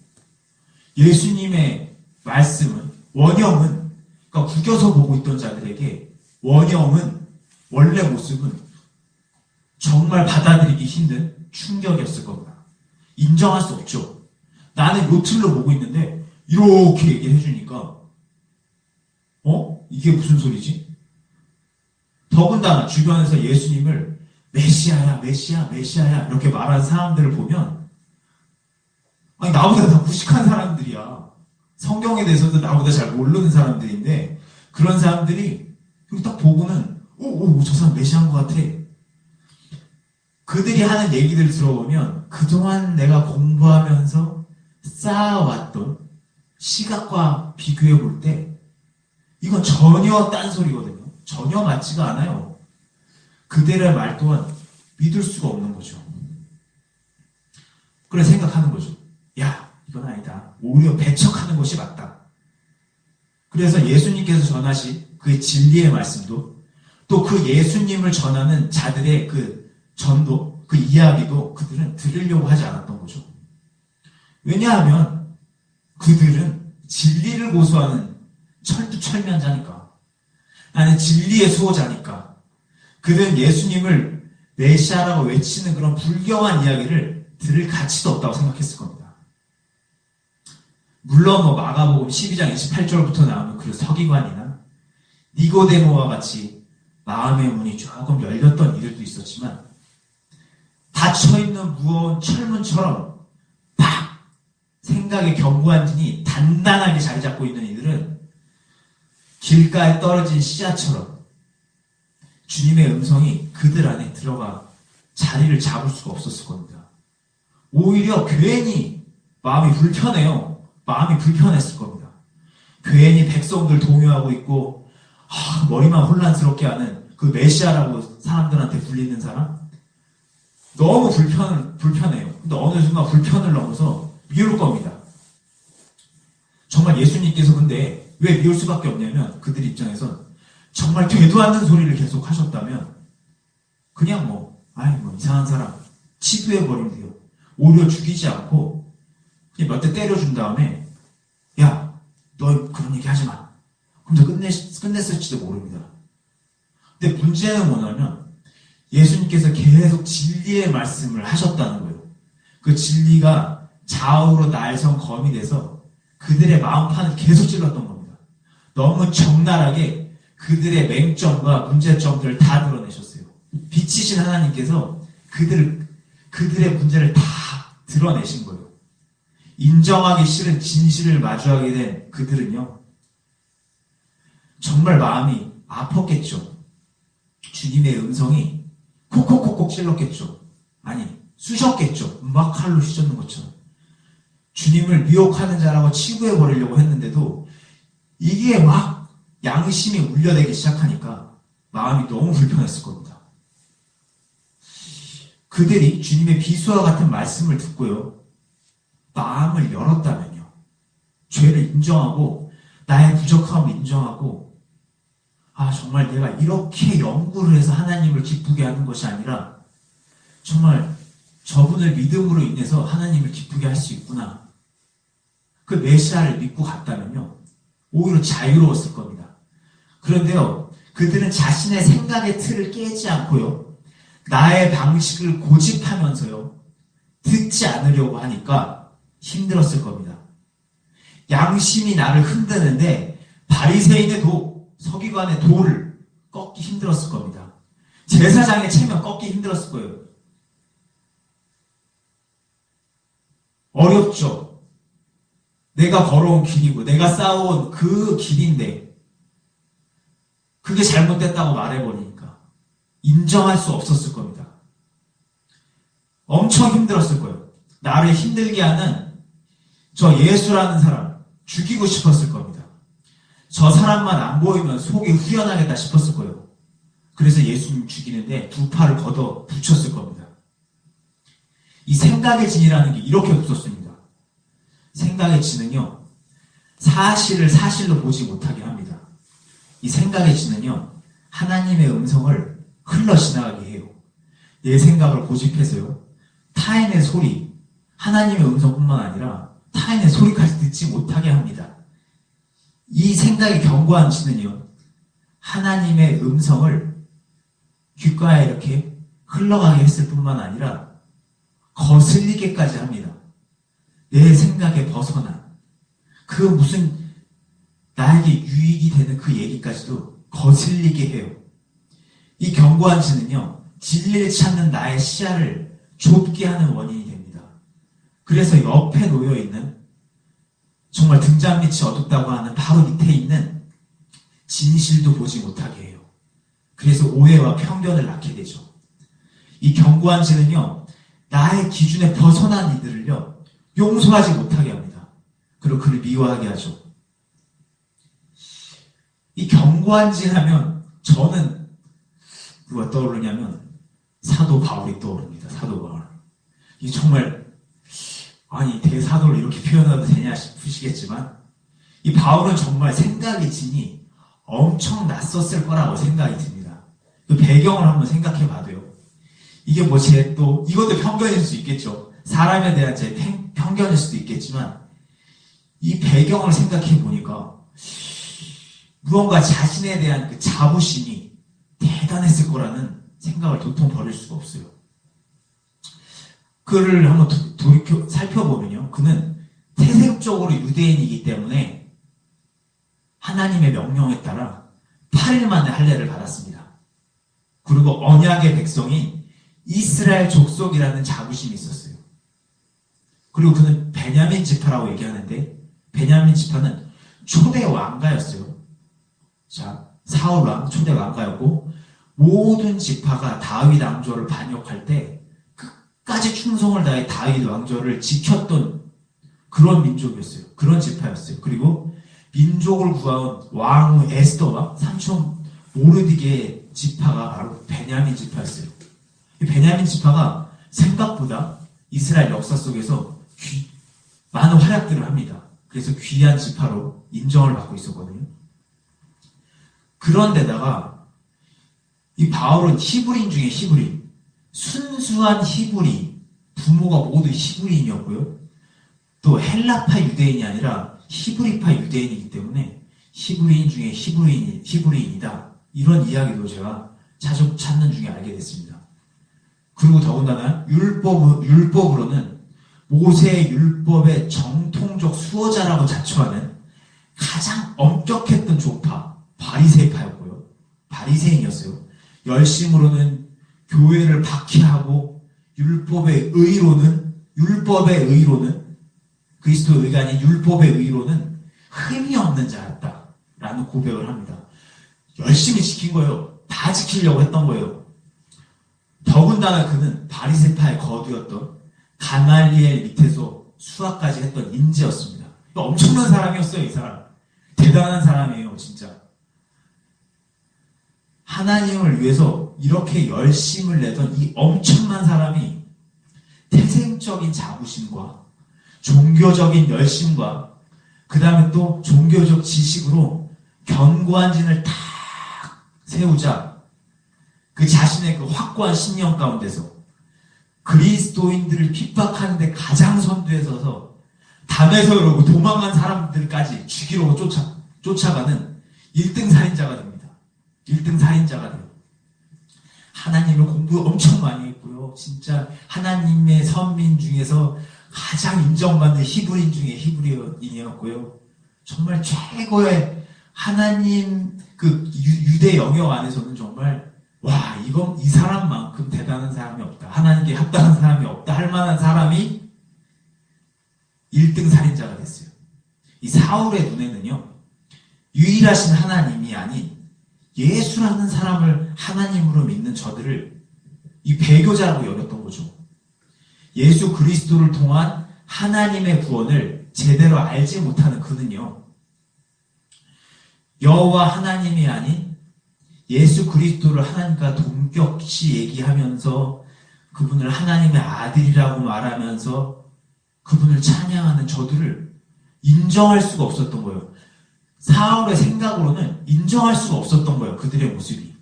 [SPEAKER 3] 예수님의 말씀은, 원형은, 그러니까 구겨서 보고 있던 자들에게 원형은, 원래 모습은 정말 받아들이기 힘든 충격이었을 겁니다. 인정할 수 없죠. 나는 요 틀로 보고 있는데 이렇게 얘기를 해주니까 이게 무슨 소리지? 더군다나 주변에서 예수님을 메시아야, 메시아, 메시아야 이렇게 말하는 사람들을 보면 아니 나보다 더 무식한 사람들이야. 성경에 대해서도 나보다 잘 모르는 사람들인데 그런 사람들이 여기 딱 보고는 저 사람 메시아인 것 같아. 그들이 하는 얘기들 들어보면 그동안 내가 공부하면서 쌓아왔던 시각과 비교해 볼 때 이건 전혀 딴소리거든요. 전혀 맞지가 않아요. 그들의 말 또한 믿을 수가 없는 거죠. 그래 생각하는 거죠. 야, 이건 아니다. 오히려 배척하는 것이 맞다. 그래서 예수님께서 전하신 그 진리의 말씀도 또 그 예수님을 전하는 자들의 그 전도, 그 이야기도 그들은 들으려고 하지 않았던 거죠. 왜냐하면 그들은 진리를 고수하는 철두철미한자니까. 나는 진리의 수호자니까. 그들은 예수님을 메시아라고 외치는 그런 불경한 이야기를 들을 가치도 없다고 생각했을 겁니다. 물론 마가복음 12장 28절부터 나오는 그 서기관이나 니고데모와 같이 마음의 문이 조금 열렸던 이들도 있었지만 닫혀있는 무거운 철문처럼 팍! 생각의 견고한 진이 단단하게 자리 잡고 있는 이들은 길가에 떨어진 씨앗처럼 주님의 음성이 그들 안에 들어가 자리를 잡을 수가 없었을 겁니다. 오히려 괜히 마음이 불편해요. 마음이 불편했을 겁니다. 괜히 백성들 동요하고 있고 머리만 혼란스럽게 하는 그 메시아라고 사람들한테 불리는 사람 너무 불편해요. 근데 어느 순간 불편을 넘어서 미울 겁니다. 정말 예수님께서 근데 왜 미울 수밖에 없냐면 그들 입장에선 정말 되도 않는 소리를 계속 하셨다면 그냥 이상한 사람 치부해버리면 돼요. 오히려 죽이지 않고 그냥 몇 대 때려준 다음에 야, 너 그런 얘기 하지 마. 그럼 끝냈을지도 모릅니다. 근데 문제는 뭐냐면 예수님께서 계속 진리의 말씀을 하셨다는 거예요. 그 진리가 좌우로 날선 검이 돼서 그들의 마음판을 계속 찔렀던 겁니다. 너무 적나라하게 그들의 맹점과 문제점들을 다 드러내셨어요. 빛이신 하나님께서 그들의 문제를 다 드러내신 거예요. 인정하기 싫은 진실을 마주하게 된 그들은요, 정말 마음이 아팠겠죠. 주님의 음성이 콕콕콕콕 찔렀겠죠. 아니, 쑤셨겠죠. 음악칼로 쑤셨는 것처럼. 주님을 미혹하는 자라고 치부해버리려고 했는데도 이게 막 양심이 울려대기 시작하니까 마음이 너무 불편했을 겁니다. 그들이 주님의 비수와 같은 말씀을 듣고요, 마음을 열었다면요, 죄를 인정하고 나의 부족함을 인정하고 정말 내가 이렇게 연구를 해서 하나님을 기쁘게 하는 것이 아니라 정말 저분을 믿음으로 인해서 하나님을 기쁘게 할 수 있구나. 그 메시아를 믿고 갔다면요, 오히려 자유로웠을 겁니다. 그런데요, 그들은 자신의 생각의 틀을 깨지 않고요, 나의 방식을 고집하면서요, 듣지 않으려고 하니까 힘들었을 겁니다. 양심이 나를 흔드는데 바리새인의 도, 서기관의 도를 꺾기 힘들었을 겁니다. 제사장의 체면 꺾기 힘들었을 거예요. 어렵죠. 내가 걸어온 길이고 내가 쌓아온 그 길인데 그게 잘못됐다고 말해버리니까 인정할 수 없었을 겁니다. 엄청 힘들었을 거예요. 나를 힘들게 하는 저 예수라는 사람 죽이고 싶었을 겁니다. 저 사람만 안 보이면 속이 후련하겠다 싶었을 거예요. 그래서 예수님 죽이는데 두 팔을 걷어 붙였을 겁니다. 이 생각의 진이라는 게 이렇게 없었습니다. 생각의 진은요, 사실을 사실로 보지 못하게 합니다. 이 생각의 진은요, 하나님의 음성을 흘러 지나가게 해요. 내 생각을 고집해서요, 타인의 소리, 하나님의 음성뿐만 아니라 타인의 소리까지 듣지 못하게 합니다. 이 생각의 견고한 진은요, 하나님의 음성을 귓가에 이렇게 흘러가게 했을 뿐만 아니라 거슬리게까지 합니다. 내 생각에 벗어난 그 무슨 나에게 유익이 되는 그 얘기까지도 거슬리게 해요. 이 견고한 진은요, 진리를 찾는 나의 시야를 좁게 하는 원인이 됩니다. 그래서 옆에 놓여있는 정말 등잔 밑이 어둡다고 하는 바로 밑에 있는 진실도 보지 못하게 해요. 그래서 오해와 편견을 낳게 되죠. 이 견고한 진은요, 나의 기준에 벗어난 이들을요, 용서하지 못하게 합니다. 그리고 그를 미워하게 하죠. 이 견고한 진 하면 저는 누가 떠오르냐면 사도 바울이 떠오릅니다. 사도 바울. 이 정말 아니 대사도를 이렇게 표현해도 되냐 싶으시겠지만 이 바울은 정말 생각의 진이 엄청 낯섰을 거라고 생각이 듭니다. 그 배경을 한번 생각해 봐도요. 이게 뭐 제 또 이것도 편견일 수 있겠죠. 사람에 대한 제 편견일 수도 있겠지만 이 배경을 생각해 보니까 무언가 자신에 대한 그 자부심이 대단했을 거라는 생각을 도통 버릴 수가 없어요. 그를 한번 돌이켜 살펴보면요. 그는 태생적으로 유대인이기 때문에 하나님의 명령에 따라 8일 만에 할례를 받았습니다. 그리고 언약의 백성인 이스라엘 족속이라는 자부심이 있었어요. 그리고 그는 베냐민 지파라고 얘기하는데 베냐민 지파는 초대 왕가였어요. 자, 사울 왕 초대 왕가였고 모든 지파가 다윗 왕조를 반역할 때 끝까지 충성을 다해 다윗 왕조를 지켰던 그런 민족이었어요. 그런 지파였어요. 그리고 민족을 구하온 왕후 에스더와 삼촌 모르디게의 지파가 바로 베냐민 지파였어요. 이 베냐민 지파가 생각보다 이스라엘 역사 속에서 많은 활약들을 합니다. 그래서 귀한 지파로 인정을 받고 있었거든요. 그런데다가 이 바울은 히브리인 중에 히브리인, 순수한 히브리인, 부모가 모두 히브리인이었고요. 또 헬라파 유대인이 아니라 히브리파 유대인이기 때문에 히브리인 중에 히브리인이다. 이런 이야기도 제가 자주 찾는 중에 알게 됐습니다. 그리고 더군다나 율법으로는 모세의 율법의 정통적 수호자라고 자처하는 가장 엄격했던 종파, 바리새파였고요. 바리새인이었어요. 열심으로는 교회를 박해하고 율법의 의로는 그리스도의 의가 아닌 율법의 의로는 흠이 없는 자였다라는 고백을 합니다. 열심히 지킨 거예요. 다 지키려고 했던 거예요. 더군다나 그는 바리새파의 거두였던 가말리엘 밑에서 수학까지 했던 인재였습니다. 엄청난 사람이었어요. 이 사람. 대단한 사람이에요. 진짜. 하나님을 위해서 이렇게 열심을 내던 이 엄청난 사람이 태생적인 자부심과 종교적인 열심과 그 다음에 또 종교적 지식으로 견고한 진을 탁 세우자 그 자신의 그 확고한 신념 가운데서 그리스도인들을 핍박하는데 가장 선두에 서서 담에서 이러고 도망간 사람들까지 죽이려고 쫓아가는 1등 살인자가 됩니다. 1등 살인자가 돼요. 하나님을 공부 엄청 많이 했고요. 진짜 하나님의 선민 중에서 가장 인정받는 히브리인 중에 히브리인이었고요. 정말 최고의 하나님 그 유대 영역 안에서는 정말 와 이건 이 사람만큼 대단한 사람이 없다. 하나님께 합당한 사람이 없다. 할 만한 사람이 1등 살인자가 됐어요. 이 사울의 눈에는요. 유일하신 하나님이 아닌 예수라는 사람을 하나님으로 믿는 저들을 이 배교자라고 여겼던 거죠. 예수 그리스도를 통한 하나님의 구원을 제대로 알지 못하는 그는요. 여호와 하나님이 아닌 예수 그리스도를 하나님과 동격시 얘기하면서 그분을 하나님의 아들이라고 말하면서 그분을 찬양하는 저들을 인정할 수가 없었던 거예요. 사울의 생각으로는 인정할 수가 없었던 거예요. 그들의 모습이.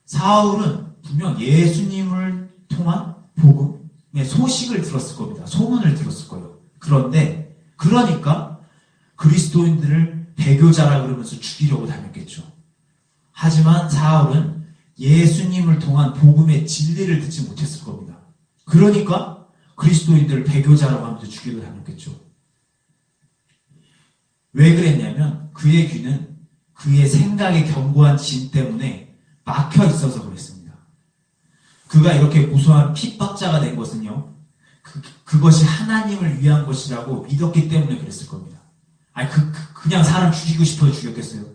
[SPEAKER 3] 사울은 분명 예수님을 통한 복음의 소식을 들었을 겁니다. 소문을 들었을 거예요. 그런데 그러니까 그리스도인들을 배교자라 그러면서 죽이려고 다녔겠죠. 하지만 사울은 예수님을 통한 복음의 진리를 듣지 못했을 겁니다. 그러니까 그리스도인들을 배교자라고 하면서 죽이려고 다녔겠죠. 왜 그랬냐면 그의 귀는 그의 생각에 견고한 진 때문에 막혀 있어서 그랬습니다. 그가 이렇게 고소한 핍박자가 된 것은요, 그것이 하나님을 위한 것이라고 믿었기 때문에 그랬을 겁니다. 아니, 그냥 사람 죽이고 싶어서 죽였겠어요?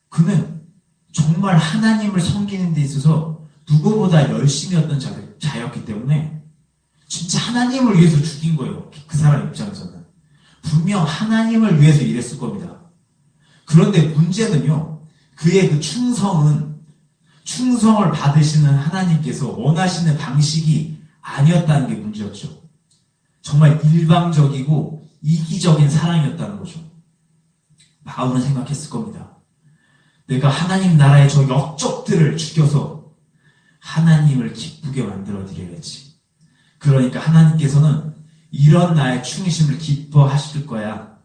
[SPEAKER 3] 그는 정말 하나님을 섬기는 데 있어서 누구보다 열심이었던 자였기 때문에 진짜 하나님을 위해서 죽인 거예요. 그 사람 입장에서는. 분명 하나님을 위해서 일했을 겁니다. 그런데 문제는요, 그의 그 충성을 받으시는 하나님께서 원하시는 방식이 아니었다는 게 문제였죠. 정말 일방적이고 이기적인 사랑이었다는 거죠. 바울은 생각했을 겁니다. 내가 하나님 나라의 저 역적들을 죽여서 하나님을 기쁘게 만들어 드려야지. 그러니까 하나님께서는 이런 나의 충심을 기뻐하실 거야.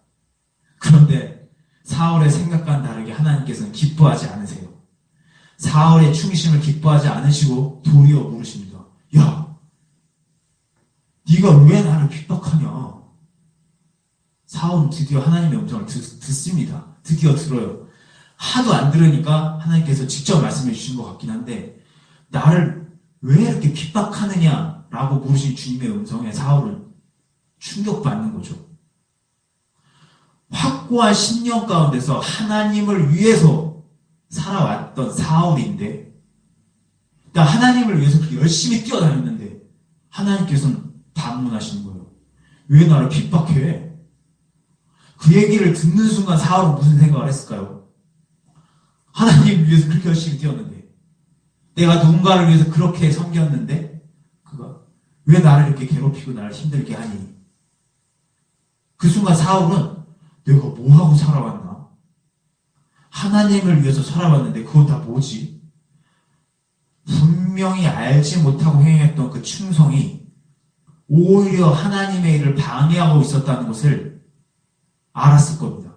[SPEAKER 3] 그런데 사울의 생각과는 다르게 하나님께서는 기뻐하지 않으세요. 사울의 충심을 기뻐하지 않으시고 도리어 물으십니다. 야, 네가 왜 나를 핍박하냐? 사울은 드디어 하나님의 음성을 듣습니다. 드디어 들어요. 하도 안 들으니까 하나님께서 직접 말씀해 주신 것 같긴 한데, 나를 왜 이렇게 핍박하느냐? 라고 물으신 주님의 음성에 사울은 충격받는 거죠. 확고한 신념 가운데서 하나님을 위해서 살아왔던 사울인데, 그러니까 하나님을 위해서 열심히 뛰어다녔는데 하나님께서는 반문하시는 거예요. 왜 나를 핍박해? 그 얘기를 듣는 순간 사울은 무슨 생각을 했을까요? 하나님을 위해서 그렇게 열심히 뛰었는데, 내가 누군가를 위해서 그렇게 섬겼는데 그가 왜 나를 이렇게 괴롭히고 나를 힘들게 하니? 그 순간 사울은 내가 뭐하고 살아왔나? 하나님을 위해서 살아왔는데 그건 다 뭐지? 분명히 알지 못하고 행했던 그 충성이 오히려 하나님의 일을 방해하고 있었다는 것을 알았을 겁니다.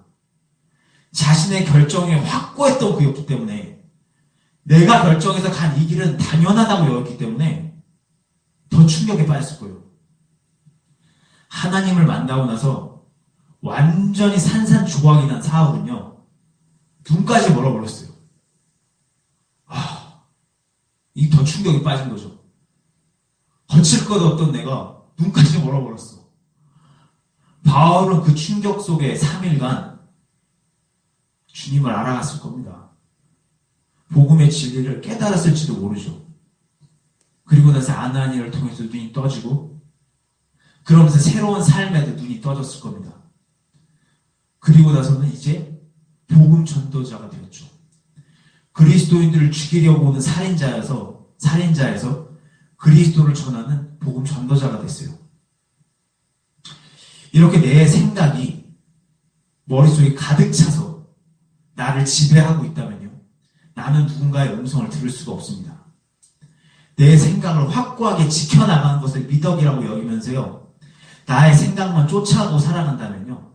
[SPEAKER 3] 자신의 결정에 확고했던 그였기 때문에, 내가 결정해서 간 이 길은 당연하다고 여겼기 때문에 더 충격에 빠졌을 거예요. 하나님을 만나고 나서 완전히 산산조각이 난 사울은요, 눈까지 멀어버렸어요. 이 더 충격이 빠진 거죠. 거칠 것 없던 내가 눈까지 멀어버렸어. 바울은 그 충격 속에 3일간 주님을 알아갔을 겁니다. 복음의 진리를 깨달았을지도 모르죠. 그리고 나서 아나니를 통해서 눈이 떠지고, 그러면서 새로운 삶에도 눈이 떠졌을 겁니다. 그리고 나서는 이제 복음 전도자가 되었죠. 그리스도인들을 죽이려고 오는 살인자에서 그리스도를 전하는 복음 전도자가 됐어요. 이렇게 내 생각이 머릿속에 가득 차서 나를 지배하고 있다면요, 나는 누군가의 음성을 들을 수가 없습니다. 내 생각을 확고하게 지켜나가는 것을 미덕이라고 여기면서요, 나의 생각만 쫓아가고 살아간다면요,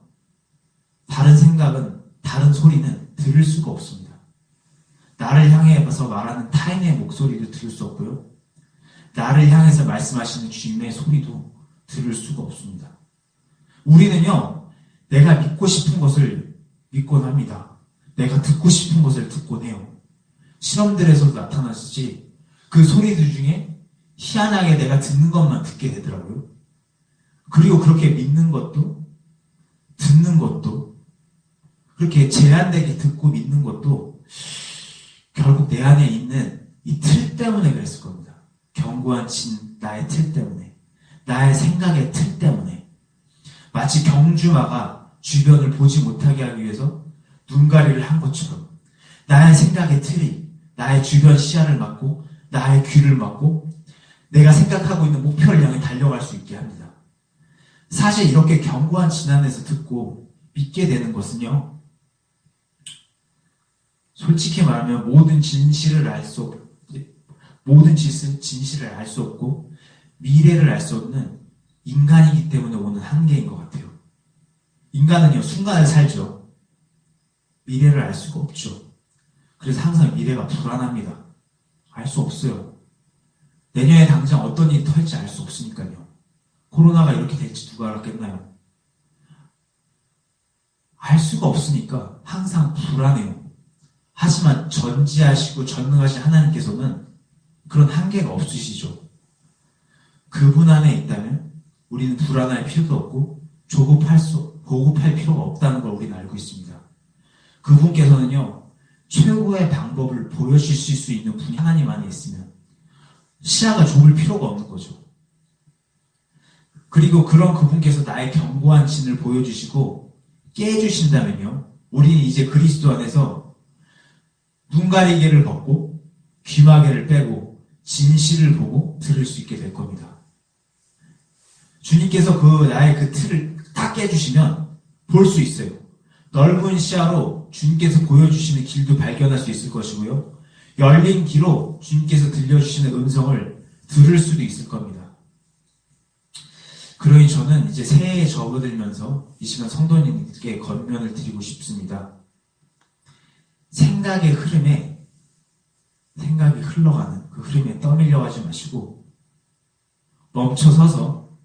[SPEAKER 3] 다른 생각은, 다른 소리는 들을 수가 없습니다. 나를 향해서 말하는 타인의 목소리도 들을 수 없고요, 나를 향해서 말씀하시는 주님의 소리도 들을 수가 없습니다. 우리는요, 내가 믿고 싶은 것을 믿곤 합니다. 내가 듣고 싶은 것을 듣곤 해요. 실험들에서도 나타나시지, 그 소리들 중에 희한하게 내가 듣는 것만 듣게 되더라고요. 그리고 그렇게 믿는 것도, 듣는 것도, 그렇게 제한되게 듣고 믿는 것도 결국 내 안에 있는 이 틀 때문에 그랬을 겁니다. 견고한 나의 틀 때문에, 나의 생각의 틀 때문에. 마치 경주마가 주변을 보지 못하게 하기 위해서 눈가리를 한 것처럼 나의 생각의 틀이 나의 주변 시야를 막고 나의 귀를 막고 내가 생각하고 있는 목표를 향해 달려갈 수 있게 합니다. 사실 이렇게 견고한 진안에서 듣고 믿게 되는 것은요, 솔직히 말하면 모든 진실을 알 수 없고 미래를 알 수 없는 인간이기 때문에 오는 한계인 것 같아요. 인간은요, 순간을 살죠. 미래를 알 수가 없죠. 그래서 항상 미래가 불안합니다. 알 수 없어요. 내년에 당장 어떤 일이 터질지 알 수 없으니까요. 코로나가 이렇게 될지 누가 알았겠나요? 알 수가 없으니까 항상 불안해요. 하지만 전지하시고 전능하신 하나님께서는 그런 한계가 없으시죠. 그분 안에 있다면 우리는 불안할 필요도 없고 보급할 필요가 없다는 걸 우리는 알고 있습니다. 그분께서는요, 최고의 방법을 보여주실 수 있는 분이 하나님 안에 있으면 시야가 좁을 필요가 없는 거죠. 그리고 그런 그분께서 나의 견고한 진을 보여주시고 깨주신다면요, 우리는 이제 그리스도 안에서 눈가리개를 벗고 귀마개를 빼고 진실을 보고 들을 수 있게 될 겁니다. 주님께서 나의 그 틀을 딱 깨주시면 볼 수 있어요. 넓은 시야로 주님께서 보여주시는 길도 발견할 수 있을 것이고요. 열린 귀로 주님께서 들려주시는 음성을 들을 수도 있을 겁니다. 그러니 저는 이제 새해에 접어들면서 이 시간 성도님께 권면을 드리고 싶습니다. 생각이 흘러가는 그 흐름에 떠밀려가지 마시고 멈춰서서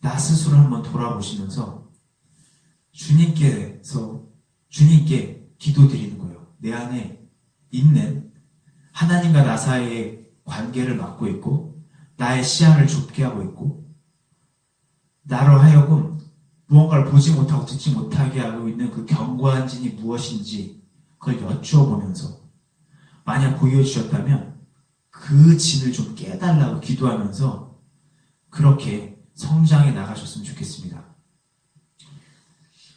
[SPEAKER 3] 나 스스로 한번 돌아보시면서 주님께 기도드리는 거예요. 내 안에 있는 하나님과 나 사이의 관계를 막고 있고 나의 시야를 좁게 하고 있고 나로 하여금 무언가를 보지 못하고 듣지 못하게 하고 있는 그 견고한 진이 무엇인지 그걸 여쭈어보면서 만약 보여주셨다면 그 진을 좀 깨달라고 기도하면서 그렇게 성장해 나가셨으면 좋겠습니다.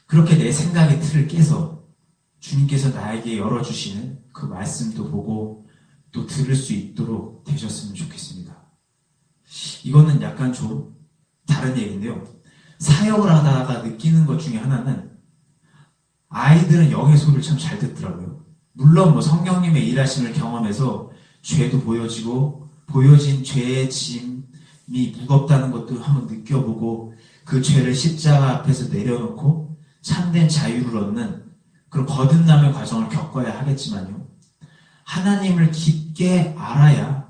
[SPEAKER 3] 그렇게 내 생각의 틀을 깨서 주님께서 나에게 열어주시는 그 말씀도 보고 또 들을 수 있도록 되셨으면 좋겠습니다. 이거는 약간 좀 다른 얘기인데요. 사역을 하다가 느끼는 것 중에 하나는 아이들은 영의 소리를 참 잘 듣더라고요. 물론 성령님의 일하심을 경험해서 죄도 보여지고 보여진 죄의 짐이 무겁다는 것도 한번 느껴보고 그 죄를 십자가 앞에서 내려놓고 참된 자유를 얻는 그런 거듭남의 과정을 겪어야 하겠지만요. 하나님을 깊게 알아야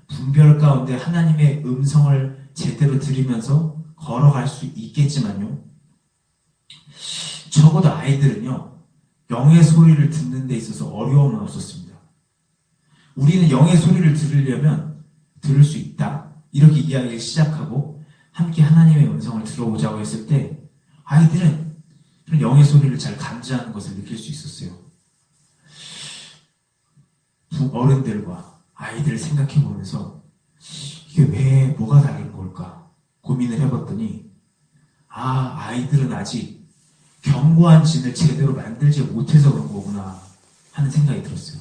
[SPEAKER 3] 분별 가운데 하나님의 음성을 제대로 들으면서 걸어갈 수 있겠지만요. 적어도 아이들은요, 영의 소리를 듣는 데 있어서 어려움은 없었습니다. 우리는 영의 소리를 들으려면 들을 수 있다. 이렇게 이야기를 시작하고 함께 하나님의 음성을 들어보자고 했을 때 아이들은 그런 영의 소리를 잘 감지하는 것을 느낄 수 있었어요. 어른들과 아이들을 생각해 보면서 이게 왜 뭐가 다른 걸까 고민을 해봤더니 아이들은 아직 견고한 진을 제대로 만들지 못해서 그런 거구나 하는 생각이 들었어요.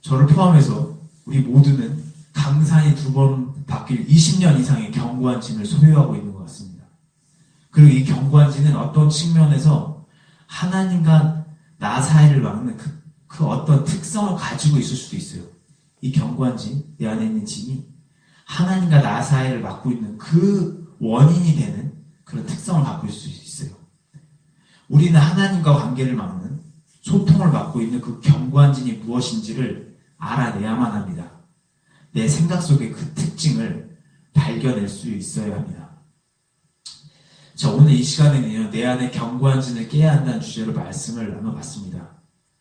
[SPEAKER 3] 저를 포함해서 우리 모두는 강산이 2번 바뀔 20년 이상의 견고한 진을 소유하고 있는 것 같습니다. 그리고 이 견고한 진은 어떤 측면에서 하나님과 나 사이를 막는 그 어떤 특성을 가지고 있을 수도 있어요. 이 견고한 진, 내 안에 있는 진이 하나님과 나 사이를 막고 있는 그 원인이 되는 그런 특성을 갖고 있을 수 있어요. 우리는 하나님과 관계를 막는 소통을 맡고 있는 그 견고한 진이 무엇인지를 알아내야만 합니다. 내 생각 속의 그 특징을 발견할 수 있어야 합니다. 자, 오늘 이 시간에는요, 내 안에 견고한 진을 깨야 한다는 주제로 말씀을 나눠봤습니다.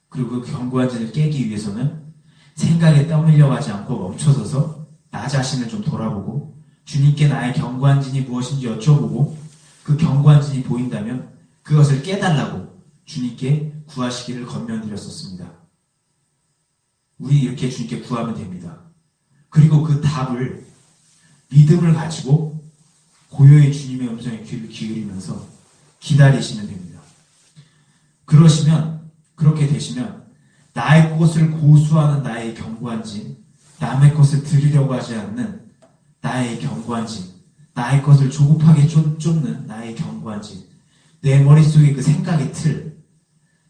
[SPEAKER 3] 그리고 그 견고한 진을 깨기 위해서는 생각에 떠밀려가지 않고 멈춰서서 나 자신을 좀 돌아보고 주님께 나의 견고한 진이 무엇인지 여쭤보고 그 견고한 진이 보인다면 그것을 깨달라고 주님께 구하시기를 권면드렸었습니다. 우리 이렇게 주님께 구하면 됩니다. 그리고 그 답을 믿음을 가지고 고요히 주님의 음성에 귀를 기울이면서 기다리시면 됩니다. 그러시면 계시면 나의 것을 고수하는 나의 견고한 진, 남의 것을 드리려고 하지 않는 나의 견고한 진, 나의 것을 조급하게 쫓는 나의 견고한 진, 내 머릿속에 그 생각의 틀,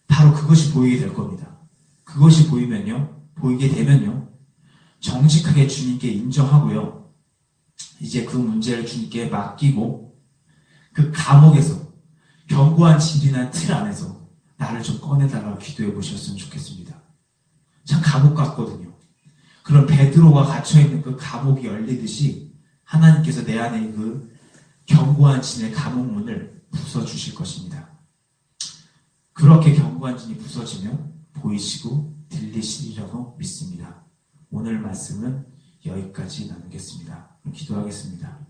[SPEAKER 3] 바로 그것이 보이게 될 겁니다. 그것이 보이게 되면요, 정직하게 주님께 인정하고요, 이제 그 문제를 주님께 맡기고 그 감옥에서 견고한 진이나 틀 안에서 나를 좀 꺼내달라고 기도해 보셨으면 좋겠습니다. 참 감옥 같거든요. 그런 베드로가 갇혀있는 그 감옥이 열리듯이 하나님께서 내 안에 그 견고한 진의 감옥문을 부숴주실 것입니다. 그렇게 견고한 진이 부서지면 보이시고 들리시리라고 믿습니다. 오늘 말씀은 여기까지 나누겠습니다. 기도하겠습니다.